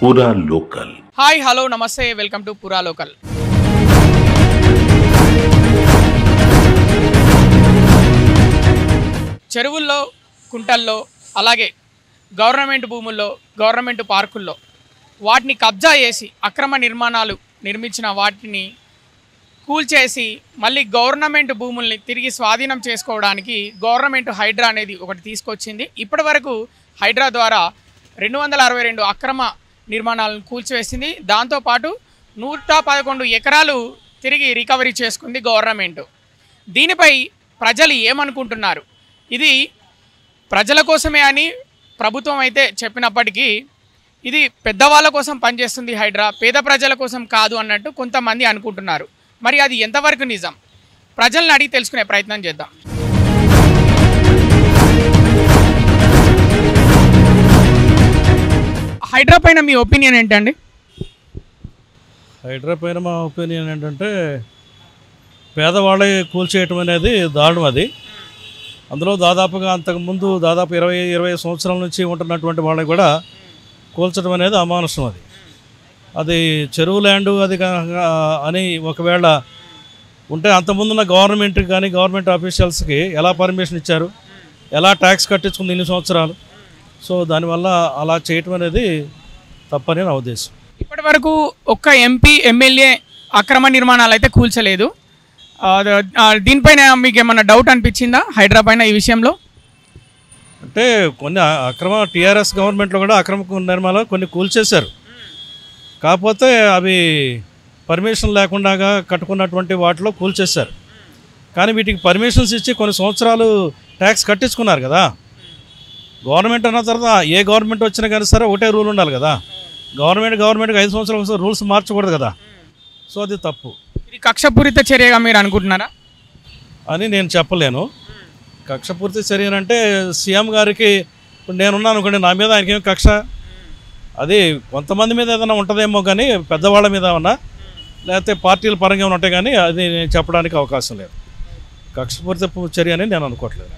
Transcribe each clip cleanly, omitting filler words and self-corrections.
పూరా local. Hi hello నమస్తే, welcome to పూరా లోకల్. చెరువుల్లో, కుంటల్లో, అలాగే గవర్నమెంట్ భూముల్లో, గవర్నమెంట్ పార్కుల్లో వాటిని కబ్జా చేసి అక్రమ నిర్మాణాలు నిర్మించిన వాటిని కూల్చేసి మళ్ళీ గవర్నమెంట్ భూముల్ని తిరిగి స్వాధీనం చేసుకోవడానికి గవర్నమెంట్ హైడ్రా అనేది ఒకటి తీసుకొచ్చింది. ఇప్పటి వరకు హైడ్రా ద్వారా 262 అక్రమ నిర్మాణాలను కూల్చివేసింది. దాంతోపాటు 111 ఎకరాలు తిరిగి రికవరీ చేసుకుంది గవర్నమెంట్. దీనిపై ప్రజలు ఏమనుకుంటున్నారు? ఇది ప్రజల కోసమే అని ప్రభుత్వం అయితే చెప్పినప్పటికీ ఇది పెద్దవాళ్ళ కోసం పనిచేస్తుంది హైడ్రా, పేద ప్రజల కోసం కాదు అన్నట్టు కొంతమంది అనుకుంటున్నారు. మరి అది ఎంతవరకు నిజం? ప్రజల్ని అడిగి తెలుసుకునే ప్రయత్నం చేద్దాం. హైడ్రా పైన మీ ఒపీనియన్ ఏంటండి? హైడ్రా పైన మా ఒపీనియన్ ఏంటంటే పేదవాళ్ళే కూల్చేయటం అనేది దారుణం. అది అందులో దాదాపుగా అంతకుముందు దాదాపు 20 సంవత్సరాల నుంచి ఉంటున్నటువంటి వాళ్ళని కూడా కూల్చడం అనేది అమానుషం. అది చెరువు ల్యాండు అది అని ఒకవేళ ఉంటే అంతకుముందున్న గవర్నమెంట్కి కానీ గవర్నమెంట్ ఆఫీషియల్స్కి ఎలా పర్మిషన్ ఇచ్చారు, ఎలా ట్యాక్స్ కట్టించుకుంది ఇన్ని సంవత్సరాలు? సో దానివల్ల అలా చేయటం అనేది తప్పని నా ఉద్దేశం. ఇప్పటి వరకు ఒక్క ఎంపీ ఎమ్మెల్యే అక్రమ నిర్మాణాలు అయితే కూల్చలేదు. దీనిపైన మీకు ఏమన్నా డౌట్ అనిపించిందా హైడ్రా పైన ఈ విషయంలో? అంటే కొన్ని అక్రమ టీఆర్ఎస్ గవర్నమెంట్లో కూడా అక్రమ నిర్మాణాలు కొన్ని కూల్చేశారు. కాకపోతే అవి పర్మిషన్ లేకుండా కట్టుకున్నటువంటి వాటిలో కూల్చేశారు. కానీ వీటికి పర్మిషన్స్ ఇచ్చి కొన్ని సంవత్సరాలు ట్యాక్స్ కట్టించుకున్నారు కదా. గవర్నమెంట్ అన్న తర్వాత ఏ గవర్నమెంట్ వచ్చినా కానీ సరే ఒకటే రూల్ ఉండాలి కదా. గవర్నమెంట్కి 5 సంవత్సరాల కోసం రూల్స్ మార్చకూడదు కదా. సో అది తప్పు. ఇది కక్షపూరిత చర్యగా మీరు అనుకుంటున్నారా అని నేను చెప్పలేను. కక్షపూరిత చర్య అంటే సీఎం గారికి ఇప్పుడు నేనున్నాను అనుకోండి, నా మీద ఆయనకేం కక్ష? అది కొంతమంది మీద ఏదైనా ఉంటుందేమో కానీ పెద్దవాళ్ళ మీద ఏమన్నా లేకపోతే పార్టీల పరంగా ఏమైనా ఉంటాయి కానీ అది నేను చెప్పడానికి అవకాశం లేదు. కక్షపూరిత చర్య అని నేను అనుకోవట్లేదు.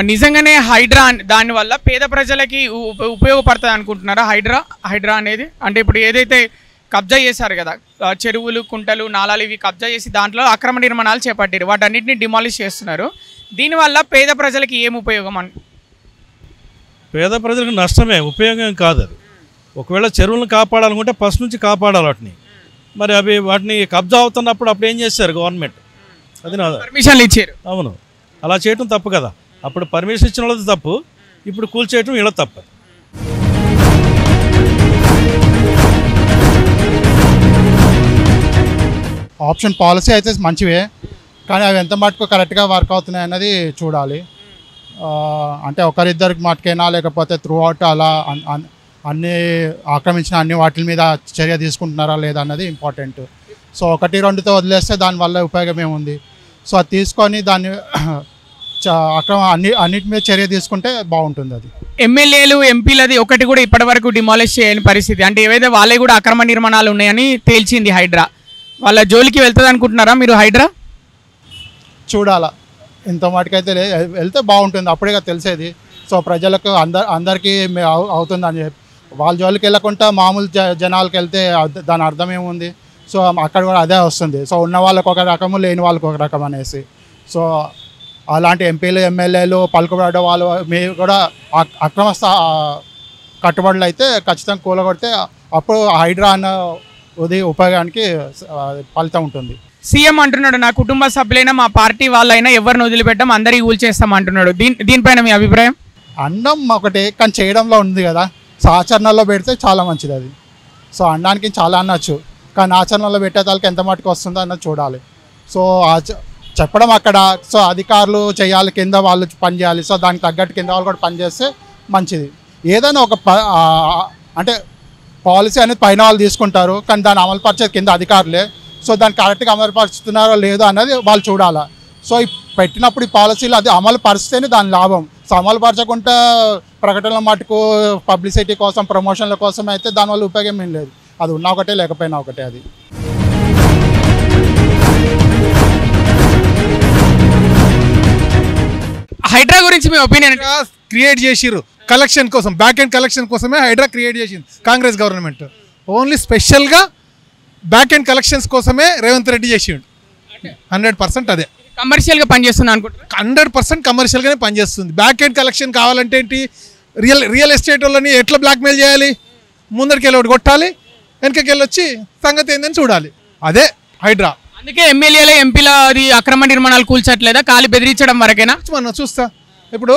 నిజంగానే హైడ్రా దానివల్ల పేద ప్రజలకి ఉపయోగపడుతుంది అనుకుంటున్నారా హైడ్రా అనేది? అంటే ఇప్పుడు ఏదైతే కబ్జా చేశారు కదా, చెరువులు, కుంటలు, నాలాలు ఇవి కబ్జా చేసి దాంట్లో అక్రమ నిర్మాణాలు చేపట్టారు, వాటన్నిటిని డిమాలిష్ చేస్తున్నారు. దీనివల్ల పేద ప్రజలకి ఏం ఉపయోగం? పేద ప్రజలకు నష్టమే, ఉపయోగం కాదు. అది ఒకవేళ చెరువులను కాపాడాలనుకుంటే ఫస్ట్ నుంచి కాపాడాలి వాటిని. మరి వాటిని కబ్జా అవుతున్నప్పుడు అప్పుడు ఏం చేశారు గవర్నమెంట్? అది నా పర్మిషన్లు ఇచ్చారు. అవును, అలా చేయటం తప్పు కదా. అప్పుడు పర్మిషన్ ఇచ్చిన వాళ్ళది తప్పు, ఇప్పుడు కూల్చేయటం వీళ్ళ తప్పు. ఆప్షన్ పాలసీ అయితే మంచివే, కానీ అవి ఎంత మటుకు కరెక్ట్గా వర్క్ అవుతున్నాయి అన్నది చూడాలి. అంటే ఒకరిద్దరికి మటుకైనా లేకపోతే త్రూ అవుట్ అలా అన్ని ఆక్రమించిన అన్ని వాటి మీద చర్య తీసుకుంటున్నారా లేదా అన్నది ఇంపార్టెంట్. సో 1-2తో వదిలేస్తే దానివల్ల ఉపయోగం ఏముంది? సో అది తీసుకొని దాన్ని అన్నిటి మీద చర్య తీసుకుంటే బాగుంటుంది. అది ఎమ్మెల్యేలు, ఎంపీలది ఒకటి కూడా ఇప్పటి వరకు డిమాలిష్ చేయని పరిస్థితి. అంటే ఏవైతే వాళ్ళే కూడా అక్రమ నిర్మాణాలు ఉన్నాయని తేల్చింది హైడ్రా. వాళ్ళ జోలికి వెళ్తుంది అనుకుంటున్నారా మీరు హైడ్రా? చూడాలా, ఇంత మటుకైతే వెళ్తే బాగుంటుంది, అప్పుడే తెలిసేది. సో ప్రజలకు అందరికీ అవుతుందని చెప్పి వాళ్ళ జోలికి వెళ్ళకుండా మామూలు జనాలకు వెళ్తే దాని అర్థం ఏముంది? సో అక్కడ కూడా అదే వస్తుంది. సో ఉన్న వాళ్ళకి ఒక రకము, లేని వాళ్ళకి ఒక రకం అనేసి. సో అలాంటి ఎంపీలు, ఎమ్మెల్యేలు పలుకుబడే వాళ్ళు మీరు కూడా అక్రమ కట్టుబడులు అయితే ఖచ్చితంగా కూలగొడితే అప్పుడు హైడ్రా అన్న ఉపయోగానికి ఫలితం ఉంటుంది. సీఎం అంటున్నాడు, నా కుటుంబ సభ్యులైనా మా పార్టీ వాళ్ళైనా ఎవరిని వదిలిపెట్టాం, అందరికీ కూల్చేస్తాం అంటున్నాడు. దీనిపైన మీ అభిప్రాయం? అన్నం ఒకటే, కానీ చేయడంలో ఉంది కదా. సో ఆచరణలో పెడితే చాలా మంచిది అది. సో అన్నానికి చాలా అనొచ్చు, కానీ ఆచరణలో పెట్టే వాళ్ళకి ఎంత మటుకు వస్తుందో అన్నది చూడాలి. సో చెప్పడం అక్కడ, సో అధికారులు చేయాలి, కింద వాళ్ళు పని చేయాలి. సో దానికి తగ్గట్టు కింద వాళ్ళు కూడా పనిచేస్తే మంచిది. ఏదైనా ఒక అంటే పాలసీ అనేది పైన వాళ్ళు తీసుకుంటారు, కానీ దాన్ని అమలుపరిచేది కింద అధికారులే. సో దాన్ని కరెక్ట్గా అమలుపరుస్తున్నారో లేదో అన్నది వాళ్ళు చూడాలి. సో పెట్టినప్పుడు ఈ పాలసీలు అది అమలు పరిస్తేనే దాని లాభం. సో అమలు పరచకుండా ప్రకటనల మటుకు పబ్లిసిటీ కోసం, ప్రమోషన్ల కోసం అయితే దానివల్ల ఉపయోగం ఏం లేదు. అది ఉన్నా ఒకటే, లేకపోయినా ఒకటే. అది హైడ్రా గురించి మీ ఒపీనియన్? క్రియేట్ చేసిర్రు కలెక్షన్ కోసం, బ్యాక్ ఎండ్ కలెక్షన్ కోసమే హైడ్రా క్రియేట్ చేసింది కాంగ్రెస్ గవర్నమెంట్. ఓన్లీ స్పెషల్గా బ్యాక్ ఎండ్ కలెక్షన్స్ కోసమే రేవంత్ రెడ్డి చేసిండు. 100% అదే కమర్షియల్గా పనిచేస్తుంది అనుకుంటున్నారు. 100% కమర్షియల్గానే పనిచేస్తుంది. బ్యాక్ ఎండ్ కలెక్షన్ కావాలంటే ఏంటి, రియల్ ఎస్టేట్ వాళ్ళని ఎట్లా బ్లాక్మెయిల్ చేయాలి, ముందరికి వెళ్ళి ఒకటి కొట్టాలి, వెనకకి వెళ్ళొచ్చి సంగతి ఏందని చూడాలి. అదే హైడ్రా. అందుకే ఎమ్మెల్యేల ఎంపీల అది అక్రమ నిర్మాణాలు కూల్చట్లేదా, ఖాళీ బెదిరించడం వరకేనా? మనం చూస్తా. ఇప్పుడు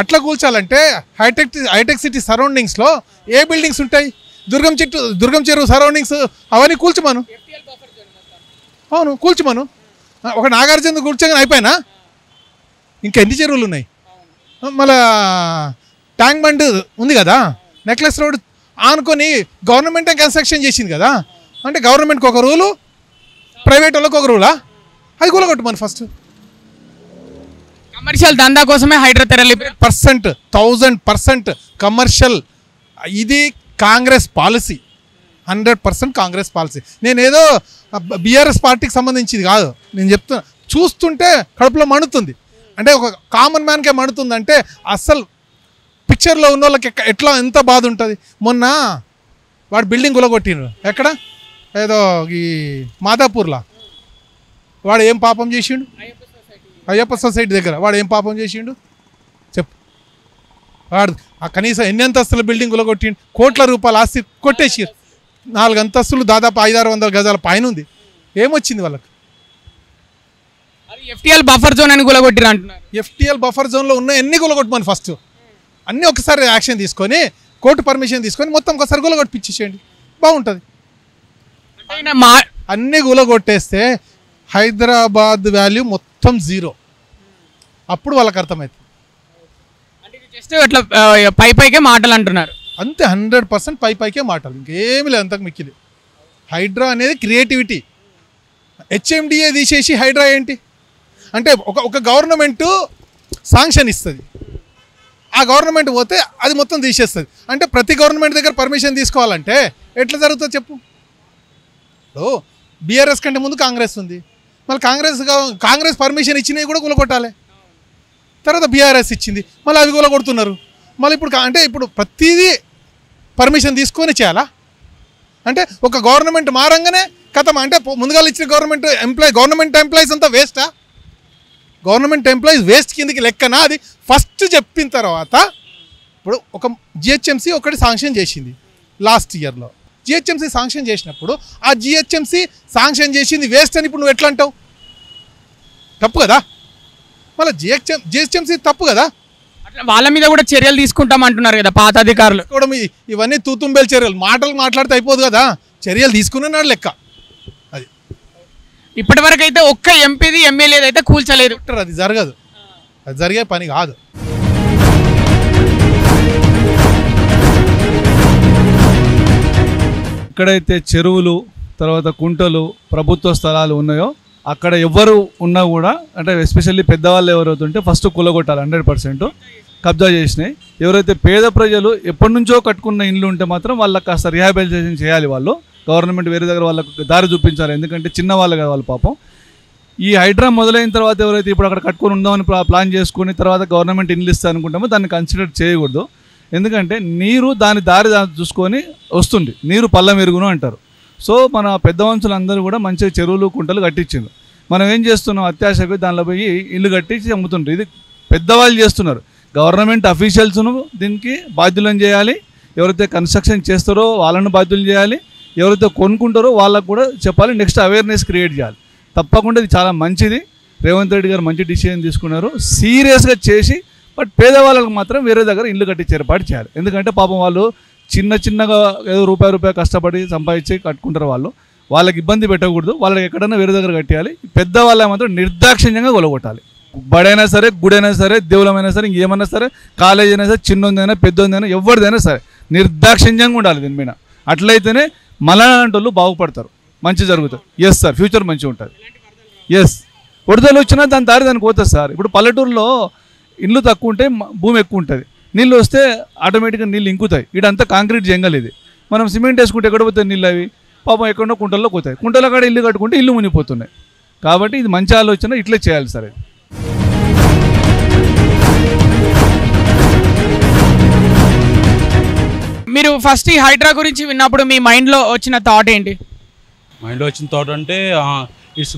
అట్లా కూల్చాలంటే హైటెక్ సిటీ సరౌండింగ్స్లో ఏ బిల్డింగ్స్ ఉంటాయి, దుర్గం చెరువు సరౌండింగ్స్ అవన్నీ కూల్చమను. అవును, కూల్చమను. ఒక నాగార్జున కూర్చోగానే అయిపోయినా, ఇంకెన్ని చెరువులు ఉన్నాయి. మళ్ళా ట్యాంక్ బండ్ ఉంది కదా, నెక్లెస్ రోడ్ ఆనుకొని గవర్నమెంటే కన్స్ట్రక్షన్ చేసింది కదా, అంటే గవర్నమెంట్కి ఒక రూలు, ప్రైవేట్ వాళ్ళకి ఒక రూలా, అది కూలగొట్టు మన ఫస్ట్. కమర్షియల్ దందా కోసమే హైడ్రా తెరలి 1000% కమర్షియల్. ఇది కాంగ్రెస్ పాలసీ, 100% కాంగ్రెస్ పాలసీ. నేనేదో బీఆర్ఎస్ పార్టీకి సంబంధించింది కాదు నేను చెప్తున్నా. చూస్తుంటే కడుపులో మండుతుంది. అంటే ఒక కామన్ మ్యాన్కే మండుతుంది అంటే అస్సలు పిక్చర్లో ఉన్న వాళ్ళకి ఎట్లా ఎంత బాధ ఉంటుంది. మొన్న వాడు బిల్డింగ్ గులగొట్టిండ్రు, ఎక్కడ ఏదో ఈ మాదాపూర్లో. వాడు ఏం పాపం చేసిండు? అయ్యప్ప సొసైటీ దగ్గర వాడు ఏం పాపం చేసిండు చెప్పు. వాడు ఆ కనీసం ఎన్ని అంతస్తుల బిల్డింగ్ గులగొట్టిండు, కోట్ల రూపాయల ఆస్తి కొట్టేసి 4 అంతస్తులు దాదాపు 500-600 గజాల పైన ఉంది. ఏమొచ్చింది వాళ్ళకి? ఎఫ్టీఎల్ బఫర్ జోన్ అని గులగొట్టిరు అంటున్నారు. ఎఫ్టీఎల్ బఫర్ జోన్లో ఉన్న ఎన్ని గులగొట్టమని ఫస్ట్ అన్నీ ఒకసారి యాక్షన్ తీసుకొని కోర్టు పర్మిషన్ తీసుకొని మొత్తం ఒకసారి గులగొట్టిపించేసేయండి, బాగుంటుంది. అన్నీ గులగొట్టేస్తే హైదరాబాద్ వాల్యూ మొత్తం జీరో. అప్పుడు వాళ్ళకి అర్థమవుతుంది. జస్ట్ అట్లా పైకే మాటలు అంటున్నారు అంతే. 100% పైకే మాటలు, ఇంకేమి లేదు అంతకు మిక్కిలి. హైడ్రా అనేది క్రియేటివిటీ. హెచ్ఎండిఏ తీసేసి హైడ్రా ఏంటి అంటే ఒక గవర్నమెంటు శాంక్షన్ ఇస్తుంది, ఆ గవర్నమెంట్ పోతే అది మొత్తం తీసేస్తుంది. అంటే ప్రతి గవర్నమెంట్ దగ్గర పర్మిషన్ తీసుకోవాలంటే ఎట్లా జరుగుతుందో చెప్పు. బీఆర్ఎస్ కంటే ముందు కాంగ్రెస్ ఉంది, మళ్ళీ కాంగ్రెస్ పర్మిషన్ ఇచ్చినవి కూడా కూలగొట్టాలి. తర్వాత బీఆర్ఎస్ ఇచ్చింది, మళ్ళీ అవి కూలగొడుతున్నారు. మళ్ళీ ఇప్పుడు ప్రతిదీ పర్మిషన్ తీసుకొని చేయాలా? అంటే ఒక గవర్నమెంట్ మారంగానే కథం. అంటే ముందుగా ఇచ్చిన గవర్నమెంట్ ఎంప్లాయీస్ అంతా వేస్టా? గవర్నమెంట్ ఎంప్లాయీస్ వేస్ట్ కిందకి లెక్కనా? అది ఫస్ట్ చెప్పిన తర్వాత ఇప్పుడు ఒక జిహెచ్ఎంసీ ఒకటి శాంక్షన్ చేసింది లాస్ట్ ఇయర్లో. జిహెచ్ఎంసీ శాంక్షన్ చేసినప్పుడు ఆ జిహెచ్ఎంసీ శాంక్షన్ చేసింది వేస్ట్ అని ఇప్పుడు నువ్వు ఎట్లా అంటావు? తప్పు కదా. మళ్ళీ జిహెచ్ఎంసీ తప్పు కదా. అట్లా వాళ్ళ మీద కూడా చర్యలు తీసుకుంటాం అంటున్నారు కదా పాత అధికారులు. కూడా ఇవన్నీ తూతుంబేలు చర్యలు, మాట్లాడితే అయిపోదు కదా, చర్యలు తీసుకున్నాడు లెక్క. అది ఇప్పటి వరకు అయితే ఒక్క ఎంపీది ఎమ్మెల్యేది అయితే కూల్చలేదు. అది జరగదు, అది జరిగే పని కాదు. ఎక్కడైతే చెరువులు తర్వాత కుంటలు ప్రభుత్వ స్థలాలు ఉన్నాయో అక్కడ ఎవరు ఉన్నా కూడా అంటే ఎస్పెషల్లీ పెద్దవాళ్ళు ఎవరైతే ఉంటే ఫస్ట్ కూలగొట్టాలి. 100% కబ్జా చేసినాయి. ఎవరైతే పేద ప్రజలు ఎప్పటి నుంచో కట్టుకున్న ఇండ్లు ఉంటే మాత్రం వాళ్ళకి కాస్త రిహాబిలిటేషన్ చేయాలి. వాళ్ళు గవర్నమెంట్ వేరే దగ్గర వాళ్ళకు దారి చూపించాలి. ఎందుకంటే చిన్న వాళ్ళు కదా వాళ్ళు పాపం. ఈ హైడ్రా మొదలైన తర్వాత ఎవరైతే ఇప్పుడు అక్కడ కట్టుకొని ఉందామని ప్లాన్ చేసుకుని తర్వాత గవర్నమెంట్ ఇండ్లు ఇస్తా అనుకుంటామో దాన్ని కన్సిడర్ చేయకూడదు. ఎందుకంటే నీరు దాని దారి చూసుకొని వస్తుంది, నీరు పళ్ళ మెరుగును అంటారు. సో మన పెద్ద మనుషులందరూ కూడా మంచిగా చెరువులు కుంటలు కట్టించారు. మనం ఏం చేస్తున్నాం, అత్యాశకు దానిలో పోయి ఇల్లు కట్టించి అమ్ముతుంటారు. ఇది పెద్దవాళ్ళు చేస్తున్నారు. గవర్నమెంట్ అఫీషియల్స్ను దీనికి బాధ్యులను చేయాలి. ఎవరైతే కన్స్ట్రక్షన్ చేస్తారో వాళ్ళను బాధ్యులు చేయాలి. ఎవరైతే కొనుక్కుంటారో వాళ్ళకు కూడా చెప్పాలి. నెక్స్ట్ అవేర్నెస్ క్రియేట్ చేయాలి. తప్పకుండా ఇది చాలా మంచిది. రేవంత్ రెడ్డి గారు మంచి డిసిషన్ తీసుకున్నారు. సీరియస్గా చేసి బట్ పేదవాళ్ళకు మాత్రం వేరే దగ్గర ఇల్లు కట్టించే ఏర్పాటు చేయాలి. ఎందుకంటే పాపం వాళ్ళు చిన్నగా ఏదో రూపాయి కష్టపడి సంపాదించి కట్టుకుంటారు. వాళ్ళకి ఇబ్బంది పెట్టకూడదు. వాళ్ళకి ఎక్కడైనా వేరే దగ్గర కట్టేయాలి. పెద్దవాళ్ళ మాత్రం నిర్దాక్షిణ్యంగా కొలగొట్టాలి. బడైనా సరే, గుడైనా సరే, దేవులమైనా సరే, ఇంకేమైనా సరే, కాలేజ్ అయినా సరే, చిన్నదైనా పెద్దదైనా ఎవరిదైనా సరే నిర్దాక్షిణ్యంగా ఉండాలి దీని మీద. అట్లయితేనే మలాంటి వాళ్ళు బాగుపడతారు, మంచి జరుగుతుంది. ఎస్ సార్, ఫ్యూచర్ మంచిగా ఉంటుంది. ఎస్, వరదలు వచ్చినా దాని దారి దానికి పోతుంది సార్. ఇప్పుడు పల్లెటూరులో ఇల్లు తక్కువ ఉంటే భూమి ఎక్కువ ఉంటుంది. నీళ్ళు వస్తే ఆటోమేటిక్గా నీళ్ళు ఇంకుతాయి. ఇదంతా కాంక్రీట్ జంగల్ ఇది. మనం సిమెంట్ వేసుకుంటే ఎక్కడ పోతాయి నీళ్ళు? అవి పాపం ఎక్కడో కుంటల్లో పోతాయి. కుంటల కాడ ఇల్లు కట్టుకుంటే ఇల్లు మునిగిపోతున్నాయి. కాబట్టి ఇది మంచి ఆలోచన, ఇట్లే చేయాలి సార్. మీరు ఫస్ట్ ఈ హైడ్రా గురించి విన్నప్పుడు మీ మైండ్లో వచ్చిన థాట్ ఏంటి? మైండ్లో వచ్చిన థాట్ అంటే ఇట్స్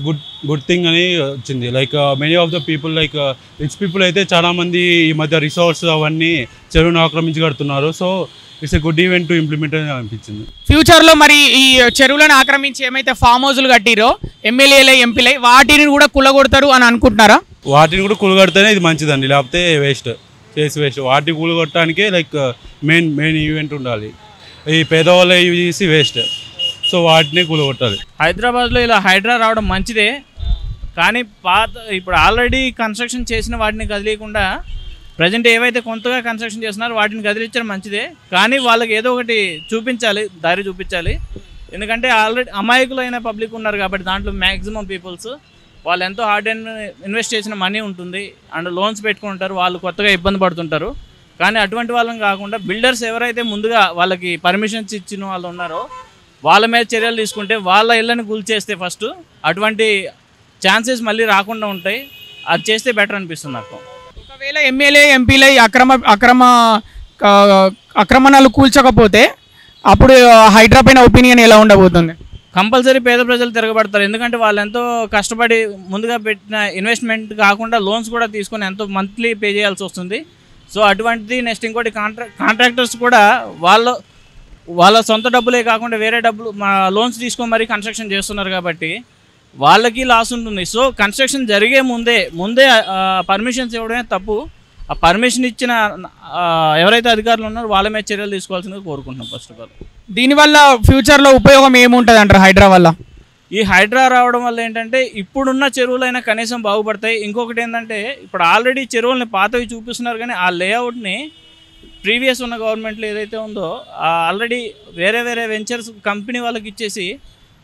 గుడ్ థింగ్ అని వచ్చింది. Like many of the people, like rich people అయితే చాలామంది ఈ మధ్య రిసార్ట్స్ అవన్నీ చెరువును ఆక్రమించి కడుతున్నారు. So it's a good event to implement అని అనిపించింది. ఫ్యూచర్లో మరి ఈ చెరువులను ఆక్రమించి ఏమైతే ఫామ్ హౌస్లు కట్టిరో ఎమ్మెల్యేలై ఎంపీలై వాటిని కూడా కులగొడతారు అని అనుకుంటున్నారా? వాటిని కూడా కూలగొడితేనే ఇది మంచిదండి, లేకపోతే వేస్ట్ వేస్ట్. వాటిని కూలగొట్టడానికే లైక్ మెయిన్ ఈవెంట్ ఉండాలి. ఈ పేదవాళ్ళు ఇవి చేసి వేస్ట్, సో వాటిని కూలగొట్టాలి. హైదరాబాద్లో ఇలా హైడ్రా రావడం మంచిదే, కానీ ఇప్పుడు ఆల్రెడీ కన్స్ట్రక్షన్ చేసిన వాటిని కదిలీకుండా ప్రజెంట్ ఏవైతే కొంతగా కన్స్ట్రక్షన్ చేస్తున్నారో వాటిని కదిలించడం మంచిదే. కానీ వాళ్ళకి ఏదో ఒకటి చూపించాలి, దారి చూపించాలి. ఎందుకంటే ఆల్రెడీ అమాయకులైన పబ్లిక్ ఉన్నారు కాబట్టి దాంట్లో మ్యాక్సిమం పీపుల్స్ వాళ్ళు ఎంతో హార్డ్ అండ్ ఇన్వెస్ట్ చేసిన మనీ ఉంటుంది అండ్ లోన్స్ పెట్టుకుంటారు, వాళ్ళు కొత్తగా ఇబ్బంది పడుతుంటారు. కానీ అటువంటి వాళ్ళని కాకుండా బిల్డర్స్ ఎవరైతే ముందుగా వాళ్ళకి పర్మిషన్స్ ఇచ్చిన వాళ్ళు ఉన్నారో వాళ్ళ మీద చర్యలు తీసుకుంటే, వాళ్ళ ఇళ్ళని కూల్చేస్తే ఫస్ట్ అటువంటి ఛాన్సెస్ మళ్ళీ రాకుండా ఉంటాయి. అది చేస్తే బెటర్ అనిపిస్తుంది నాకు. ఒకవేళ ఎమ్మెల్యే ఎంపీలై అక్రమణలు కూల్చకపోతే అప్పుడు హైడ్రా పైన ఒపీనియన్ ఎలా ఉండబోతుంది? కంపల్సరీ పేద ప్రజలు తిరగబడతారు. ఎందుకంటే వాళ్ళు ఎంతో కష్టపడి ముందుగా పెట్టిన ఇన్వెస్ట్మెంట్ కాకుండా లోన్స్ కూడా తీసుకొని ఎంతో మంత్లీ పే చేయాల్సి వస్తుంది. సో అటువంటిది నెక్స్ట్ ఇంకోటి కాంట్రాక్టర్స్ కూడా వాళ్ళ సొంత డబ్బులే కాకుండా వేరే డబ్బులు లోన్స్ తీసుకొని మరీ కన్స్ట్రక్షన్ చేస్తున్నారు కాబట్టి వాళ్ళకి లాస్ ఉంటుంది. సో కన్స్ట్రక్షన్ జరిగే ముందే పర్మిషన్స్ ఇవ్వడమే తప్పు. ఆ పర్మిషన్ ఇచ్చిన ఎవరైతే అధికారులు ఉన్నారో వాళ్ళ మీద చర్యలు తీసుకోవాల్సిందిగా కోరుకుంటున్నాం. ఫస్ట్ ఆఫ్ ఆల్ దీనివల్ల ఫ్యూచర్లో ఉపయోగం ఏముంటుంది అంటారు హైడ్రా వల్ల? ఈ హైడ్రా రావడం వల్ల ఏంటంటే ఇప్పుడున్న చెరువులైనా కనీసం బాగుపడతాయి. ఇంకొకటి ఏంటంటే ఇప్పుడు ఆల్రెడీ చెరువులని పాతవి చూపిస్తున్నారు, కానీ ఆ లేఅవుట్ని ప్రీవియస్ ఉన్న గవర్నమెంట్లో ఏదైతే ఉందో ఆల్రెడీ వేరే వెంచర్స్ కంపెనీ వాళ్ళకి ఇచ్చేసి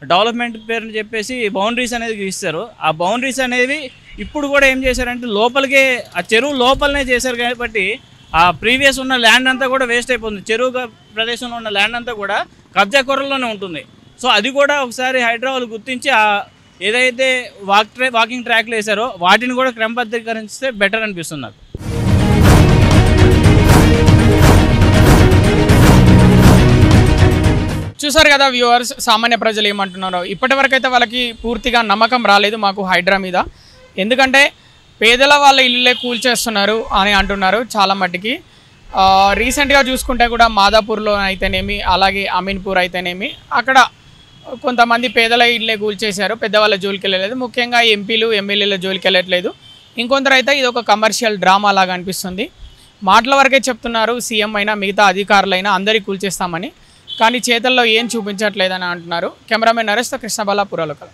డెవలప్మెంట్ పేరుని చెప్పేసి బౌండరీస్ అనేది గీస్తారు. ఆ బౌండరీస్ అనేవి ఇప్పుడు కూడా ఏం చేశారంటే లోపలికే ఆ చెరువు లోపలనే చేశారు కాబట్టి ఆ ప్రీవియస్ ఉన్న ల్యాండ్ అంతా కూడా వేస్ట్ అయిపోతుంది. చెరువు ప్రదేశంలో ఉన్న ల్యాండ్ అంతా కూడా కబ్జా కొరల్లోనే ఉంటుంది. సో అది కూడా ఒకసారి హైదరాబాద్ గుర్తించి ఏదైతే వాకింగ్ ట్రాక్లు వేశారో వాటిని కూడా క్రమబద్ధీకరిస్తే బెటర్ అనిపిస్తుంది నాకు. చూసారు కదా వ్యూవర్స్, సామాన్య ప్రజలు ఏమంటున్నారో. ఇప్పటివరకు అయితే వాళ్ళకి పూర్తిగా నమ్మకం రాలేదు మాకు హైడ్రా మీద. ఎందుకంటే పేదల వాళ్ళ ఇళ్ళే కూల్చేస్తున్నారు అని అంటున్నారు చాలా మట్టికి. రీసెంట్గా చూసుకుంటే కూడా మాదాపూర్లో అయితేనేమి, అలాగే అమీన్పూర్ అయితేనేమి, అక్కడ కొంతమంది పేదల ఇళ్ళే కూల్చేశారు, పెద్దవాళ్ళ జోలికి వెళ్ళలేదు. ముఖ్యంగా ఎంపీలు ఎమ్మెల్యేల జోలికి వెళ్ళట్లేదు. ఇంకొందరు అయితే ఇది ఒక కమర్షియల్ డ్రామా లాగా అనిపిస్తుంది. మాటల వరకే చెప్తున్నారు సీఎం అయినా మిగతా అధికారులైనా అందరికీ కూల్చేస్తామని, కానీ చేతల్లో ఏం చూపించట్లేదని అంటున్నారు. కెమెరామెన్ నరేష్తో కృష్ణబాల పురాలకల.